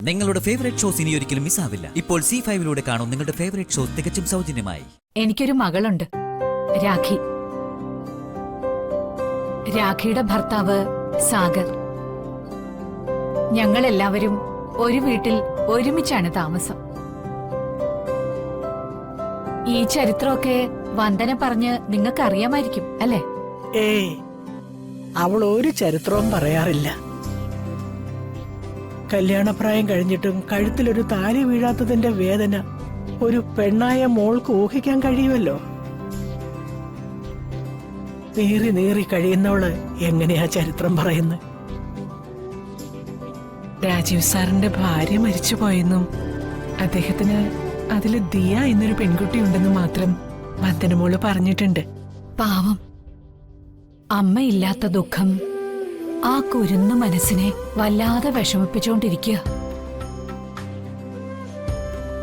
നിങ്ങളുടെ favourite shows ഇനി ഒരിക്കലും മിസ്സാവില്ല. ഇപ്പോൾ C5 കാണും നിങ്ങളുടെ ഫേവറേറ്റ് ഷോസ് തികച്ചും സൗജന്യമായി. എനിക്കൊരു മകളുണ്ട്, രാഖി. രാഖിയുടെ ഭർത്താവ് സാഗർ. ഞങ്ങളെല്ലാവരും ഒരു വീട്ടിൽ ഒരുമിച്ചാണ് താമസം. ഈ ചരിത്രമൊക്കെ വന്ദന പറഞ്ഞ് നിങ്ങൾക്ക് അറിയാമായിരിക്കും അല്ലേ? ഏയ്, അവൾ ഒരു ചരിത്രവും പറയാറില്ല. കല്യാണപ്രായം കഴിഞ്ഞിട്ടും കഴുത്തിലൊരു താലി വീഴാത്തതിന്റെ വേദന ഒരു പെണ്ണായ മോൾക്ക് ഊഹിക്കാൻ കഴിയുമല്ലോ. നീറി നീറി കഴിയുന്നവള് എങ്ങനെയാ ചരിത്രം പറയുന്നത്? രാജീവ് സാറിന്റെ ഭാര്യ മരിച്ചുപോയെന്നും അദ്ദേഹത്തിന് അതില് ദിയ എന്നൊരു പെൺകുട്ടി ഉണ്ടെന്നും മാത്രം വന്ദനമോള് പറഞ്ഞിട്ടുണ്ട്. പാവം, അമ്മയില്ലാത്ത ദുഃഖം ആ കുരുന്നു മനസ്സിനെ വല്ലാതെ വിഷമിപ്പിച്ചുകൊണ്ടിരിക്കുക.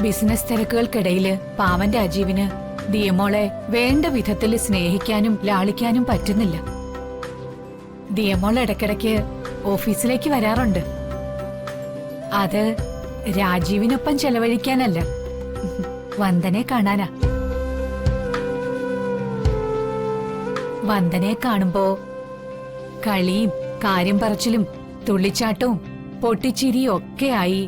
ബിസിനസ് തിരക്കുകൾക്കിടയില് പാവൻ രാജീവിന് ദിയമോളെ വേണ്ട വിധത്തിൽ സ്നേഹിക്കാനും ലാളിക്കാനും പറ്റുന്നില്ല. ദിയമോൾ ഇടയ്ക്കിടയ്ക്ക് ഓഫീസിലേക്ക് വരാറുണ്ട്. അത് രാജീവിനൊപ്പം ചെലവഴിക്കാനല്ല, വന്ദനെ കാണാനാ. വന്ദനെ കാണുമ്പോ കളിയും കാര്യം പറച്ചിലും തുള്ളിച്ചാട്ടവും പൊട്ടിച്ചിരിയും ഒക്കെയായി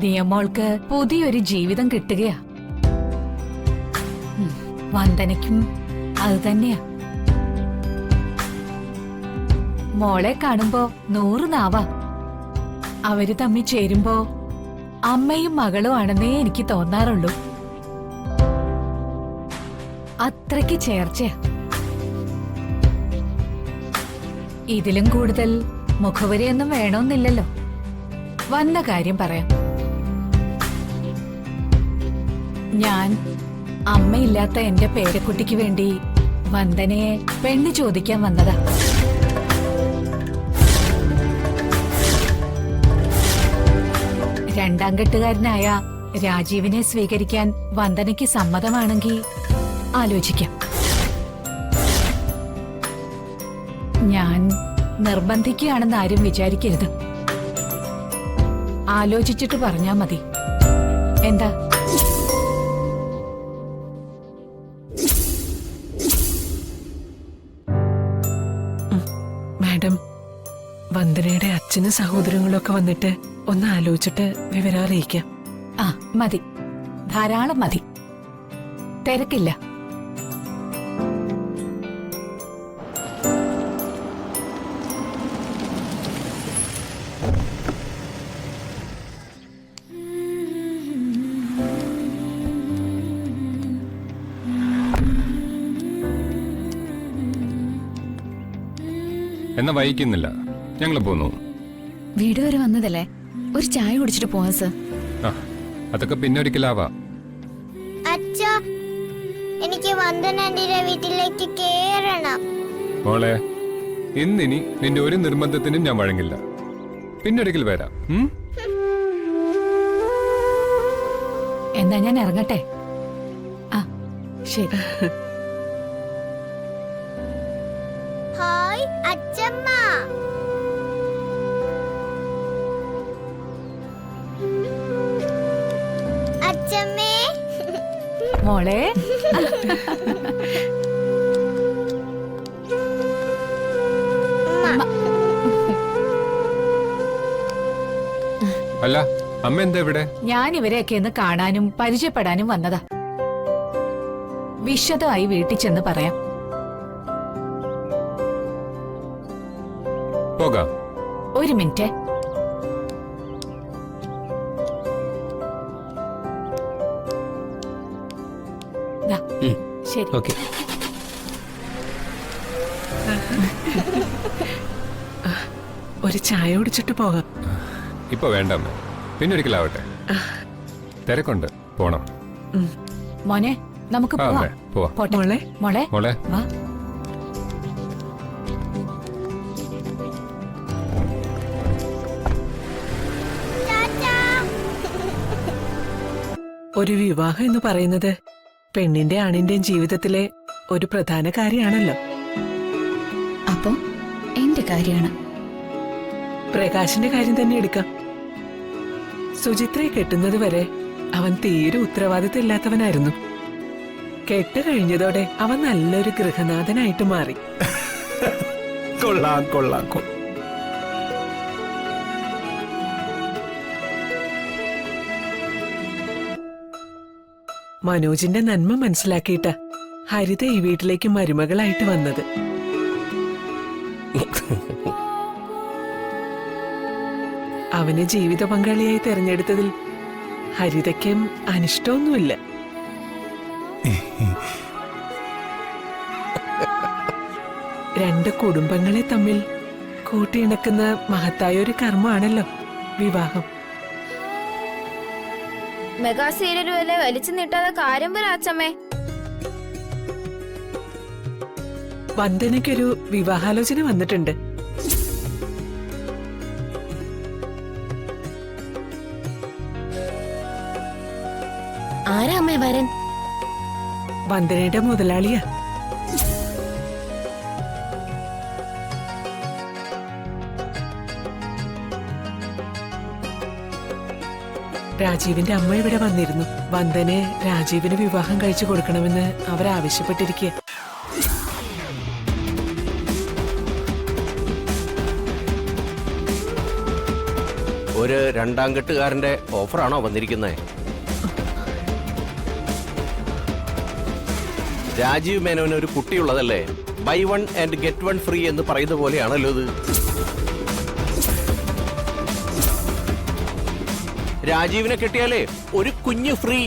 ദിയമോൾക്ക് പുതിയൊരു ജീവിതം കിട്ടുകയാ. വന്ദനയ്ക്കും അത് തന്നെയാ. മോളെ കാണുമ്പോ 100 നാവാ. അവര് തമ്മിൽ ചേരുമ്പോ അമ്മയും മകളും ആണെന്നേ എനിക്ക് തോന്നാറുള്ളൂ. അത്രയ്ക്ക് ചേർച്ചയാ. ഇതിലും കൂടുതൽ മുഖവരിയൊന്നും വേണമെന്നില്ലല്ലോ. വന്ന കാര്യം പറയാം. ഞാൻ അമ്മയില്ലാത്ത എന്റെ പേരക്കുട്ടിക്ക് വേണ്ടി വന്ദനയെ പെണ്ണ് ചോദിക്കാൻ വന്നതാ. രണ്ടാം കെട്ടുകാരനായ രാജീവിനെ സ്വീകരിക്കാൻ വന്ദനയ്ക്ക് സമ്മതമാണെങ്കിൽ ആലോചിക്കാം. ഞാൻ നിർബന്ധിക്കുകയാണെന്ന് ആരും വിചാരിക്കരുത്. ആലോചിച്ചിട്ട് പറഞ്ഞാ മതി. എന്താ? മാഡം, വന്ദനയുടെ അച്ഛനും സഹോദരങ്ങളും ഒക്കെ വന്നിട്ട് ഒന്ന് ആലോചിച്ചിട്ട് വിവരം അറിയിക്കാം. ആ മതി, ധാരാളം മതി. തിരക്കില്ല. എന്നാ വൈകുന്നില്ല, ഞങ്ങൾ പോന്നു. വീട് വരെ വന്നതല്ലേ, ഒരു ചായ കുടിച്ചിട്ട് പോവാം സർ. അതൊക്കെ പിന്നെ ഒരിക്കലാവാ. അച്ഛാ, എനിക്ക് വന്ദനന്റെ വീട്ടിലേക്ക് കേറണം. മോളെ, ഇന്നിനി നിന്റെ ഒരു നിർബന്ധത്തിനും ഞാൻ വഴങ്ങില്ല. പിന്നൊരിക്കൽ വരാം. എന്നാ ഞാൻ ഇറങ്ങട്ടെ. ആ ശരി. ഹായ് അച്ഛമ്മ. അച്ഛമ്മേ. മോളെ, അല്ല, അമ്മ എന്താ ഇവിടെ? ഞാൻ ഇവരെയൊക്കെ ഒന്ന് കാണാനും പരിചയപ്പെടാനും വന്നതാ. വിശദമായി വീട്ടിൽ ചെന്ന് പറയാം. പോകാം. ഒരു മിനിറ്റ്. ദാ, ശരി. ഓക്കെ. ഒരു ചായ കുടിച്ചിട്ട് പോകാം. ഇപ്പൊ വേണ്ട അമ്മ, പിന്നൊരിക്കലാവട്ടെ. തിരക്കുണ്ട്, പോണം. മോനെ, നമുക്ക് ആ, പോവാം. അതെ, പോവാം. പോട്ടെ. മോളെ. മോളെ മോളെ, വാ. ഒരു വിവാഹം എന്ന് പറയുന്നത് പെണ്ണിന്റെ ആണിന്റെയും ജീവിതത്തിലെ ഒരു പ്രധാന കാര്യമാണല്ലോ. അപ്പൊ എന്റെ കാര്യമാണ്. പ്രകാശിന്റെ കാര്യം തന്നെ എടുക്കാം. സുചിത്രയെ കെട്ടുന്നത് വരെ അവൻ തീരെ ഉത്തരവാദിത്തമില്ലാത്തവനായിരുന്നു. കെട്ട് കഴിഞ്ഞതോടെ അവൻ നല്ലൊരു ഗൃഹനാഥനായിട്ട് മാറി. കൊള്ളാം കൊള്ളാം. മനോജിന്റെ നന്മ മനസ്സിലാക്കിയിട്ട ഹരിത ഈ വീട്ടിലേക്ക് മരുമകളായിട്ട് വന്നത്. അവനെ ജീവിത പങ്കാളിയായി തെരഞ്ഞെടുത്തതിൽ ഹരിതയ്ക്കും അനിഷ്ടമൊന്നുമില്ല. രണ്ട് കുടുംബങ്ങളെ തമ്മിൽ കൂട്ടിയിണക്കുന്ന മഹത്തായ ഒരു കർമ്മമാണല്ലോ വിവാഹം. മെഗാ സീരിയൽ വരെ വലിച്ചു നീട്ടാതെ കാര്യം പറ അച്ഛമ്മേ. വന്ദനയ്ക്കൊരു വിവാഹാലോചന വന്നിട്ടുണ്ട്. ആരാ അമ്മേ വരൻ? വന്ദനയുടെ മുതലാളിയാ. രാജീവിന്റെ അമ്മ ഇവിടെ വന്നിരുന്നു. വന്ദനെ രാജീവിന് വിവാഹം കഴിച്ചു കൊടുക്കണമെന്ന് അവരാവശ്യപ്പെട്ടിരിക്കുക. ഒരു രണ്ടാം കെട്ടുകാരന്റെ ഓഫറാണോ വന്നിരിക്കുന്നത്? രാജീവ് മേനോന് ഒരു കുട്ടിയുള്ളതല്ലേ? ബൈ 1 and get 1 ഫ്രീ എന്ന് പറയുന്ന പോലെയാണല്ലോ ഇത്. രാജീവിനെ കെട്ടിയാലേ ഒരു കുഞ്ഞു ഫ്രീ.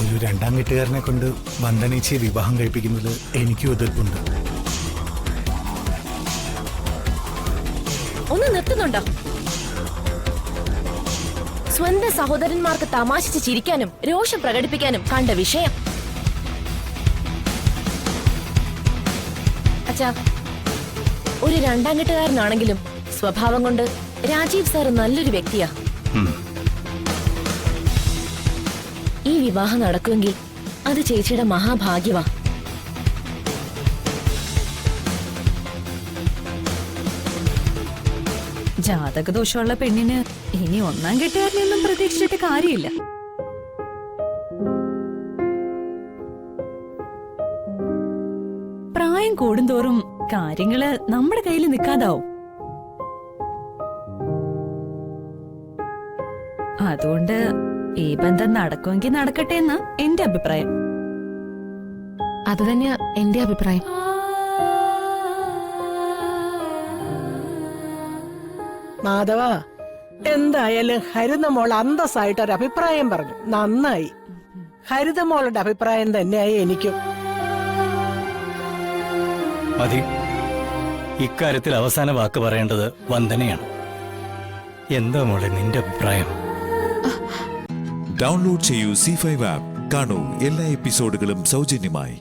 ഒരു രണ്ടാം വീട്ടുകാരനെ കൊണ്ട് വന്ദനേച്ചിയെ വിവാഹം കഴിപ്പിക്കുന്നതിൽ എനിക്കും എതിർപ്പുണ്ട്. ഒന്ന് നിർത്തുന്നുണ്ടോ? സ്വന്തം സഹോദരന്മാർക്ക് തമാശിച്ച് ചിരിക്കാനും രോഷം പ്രകടിപ്പിക്കാനും കണ്ട വിഷയം. അച്ഛാ, ഒരു രണ്ടാം കെട്ടുകാരനാണെങ്കിലും സ്വഭാവം കൊണ്ട് രാജീവ് സാർ നല്ലൊരു വ്യക്തിയാ. ഈ വിവാഹം നടക്കുമെങ്കിൽ അത് ചേച്ചിയുടെ മഹാഭാഗ്യവാ. ജാതകദോഷമുള്ള പെണ്ണിന് ഇനി ഒന്നാം കെട്ടുകാരനെയൊന്നും പ്രതീക്ഷിച്ചിട്ട് കാര്യമില്ല. പ്രായം കൂടുന്തോറും കാര്യങ്ങള് നമ്മുടെ കയ്യിൽ നിൽക്കാതാവും. അതുകൊണ്ട് ഈ ബന്ധം നടക്കുമെങ്കിൽ നടക്കട്ടെ എന്നാ എന്റെ അഭിപ്രായം. അത് തന്നെയാ എന്റെ അഭിപ്രായം. മാധവ, എന്തായാലും ഹരിതമോൾ അന്തസ്സായിട്ടൊരു അഭിപ്രായം പറഞ്ഞു. നന്നായി. ഹരിതമോളുടെ അഭിപ്രായം തന്നെയായി എനിക്കും. മതി. ഇക്കാര്യത്തിൽ അവസാന വാക്ക് പറയേണ്ടത് വന്ദനയാണ്. എന്താ മോളെ നിന്റെ അഭിപ്രായം? ഡൗൺലോഡ് ചെയ്യൂ C5 ആപ്പ്. കാണൂ എല്ലാ എപ്പിസോഡുകളും സൗജന്യമായി.